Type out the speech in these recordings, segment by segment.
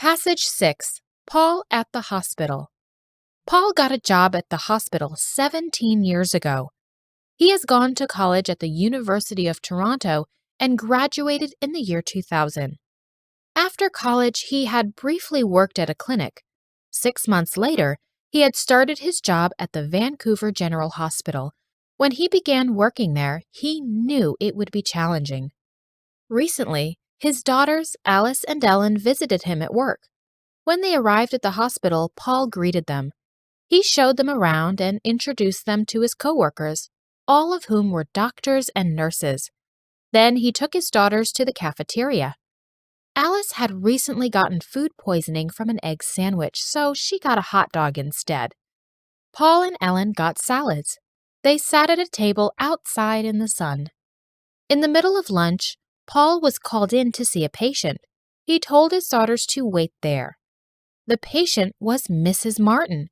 Passage 6. Paul at the Hospital. Paul got a job at the hospital 17 years ago. He has gone to college at the University of Toronto and graduated in the year 2000. After college, he had briefly worked at a clinic. 6 months later, he had started his job at the Vancouver General Hospital. When he began working there, he knew it would be challenging. Recently, his daughters, Alice and Ellen, visited him at work. When they arrived at the hospital, Paul greeted them. He showed them around and introduced them to his coworkers, all of whom were doctors and nurses. Then he took his daughters to the cafeteria. Alice had recently gotten food poisoning from an egg sandwich, so she got a hot dog instead. Paul and Ellen got salads. They sat at a table outside in the sun. In the middle of lunch, Paul was called in to see a patient. He told his daughters to wait there. The patient was Mrs. Martin.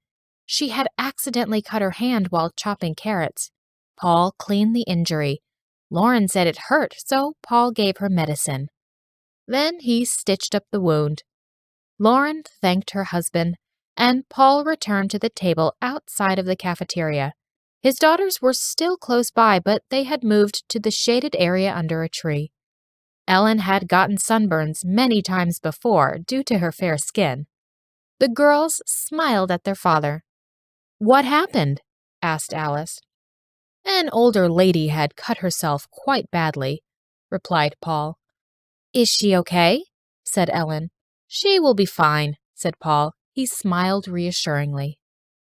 She had accidentally cut her hand while chopping carrots. Paul cleaned the injury. Lauren said it hurt, so Paul gave her medicine. Then he stitched up the wound. Lauren thanked her husband, and Paul returned to the table outside of the cafeteria. His daughters were still close by, but they had moved to the shaded area under a tree. Ellen had gotten sunburns many times before due to her fair skin. The girls smiled at their father. "What happened?" asked Alice. "An older lady had cut herself quite badly," replied Paul. "Is she okay?" said Ellen. "She will be fine," said Paul. He smiled reassuringly.